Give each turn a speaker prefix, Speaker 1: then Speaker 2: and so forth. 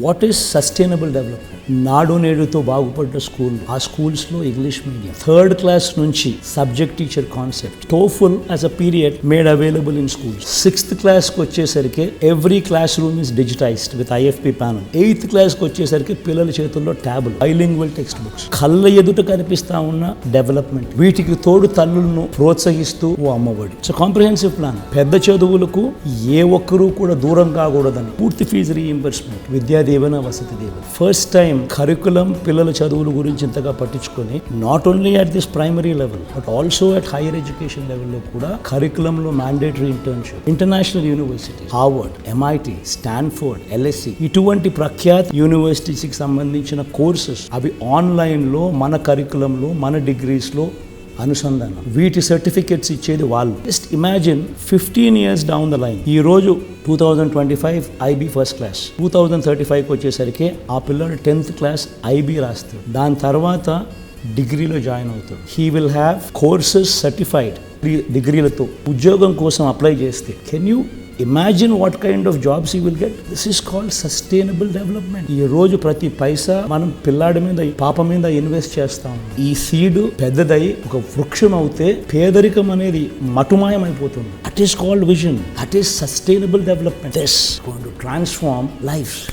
Speaker 1: What is sustainable development? నాడు నేడుతో బాగుపడ్డ school, ఆ స్కూల్స్లో ఇంగ్లీష్ మీడియం, 3rd క్లాస్ నుంచి subject teacher concept, TOEFL as a period made available in schools. 6th క్లాస్కి వచ్చేసరికి every class room is digitised with IFP panel. 8th క్లాస్కి వచ్చేసరికి పిల్లల చేతుల్లో ట్యాబులు, బైలింగ్వల్ టెక్స్ట్ బుక్స్, కళ్ళ ఎదుట కనిపిస్తా ఉన్న డెవలప్మెంట్. వీటికి తోడు తల్లులను ప్రోత్సహిస్తూ ఓ అమ్మఒడి. So comprehensive plan. పెద్ద చదువులకు ఏ ఒక్కరూ కూడా దూరం కాకూడదని పూర్తి fee reimbursement, Vidya Deevena, Vasathi Deevena. First time curriculum పిల్లల చదువుల గురించి ఇంతగా పట్టించుకొని not only at this primary level but also at higher education లెవెల్లో కూడా కరికులంలో mandatory internship, international university, Harvard, MIT, Stanford, LSE ఇటువంటి ప్రఖ్యాత యూనివర్సిటీస్కి సంబంధించిన కోర్సెస్ అవి ఆన్లైన్లో మన కరికులంలో మన డిగ్రీస్లో అనుసంధానం. వీటి సర్టిఫికెట్స్ ఇచ్చేది వాళ్ళు. Just imagine 15 years down the line, ఈ రోజు 2025 IB ఫస్ట్ క్లాస్, 2035కి వచ్చేసరికి ఆ పిల్లడు 10th క్లాస్ IB రాస్తాడు. దాని తర్వాత డిగ్రీలో జాయిన్ అవుతాడు. He will have courses certified డిగ్రీలతో. ఉద్యోగం కోసం అప్లై చేస్తే can you imagine what kind of jobs you will get? This is called sustainable development. ఈ రోజు ప్రతి పైసా మనం పిల్లాడి మీద, పాప మీద ఇన్వెస్ట్ చేస్తాం. ఈ సీడ్ పెద్దదై ఒక వృక్షం అవుతే పేదరికం అనేది మటుమాయమైపోతుంది. That is called vision. That is sustainable development. This going to transform life.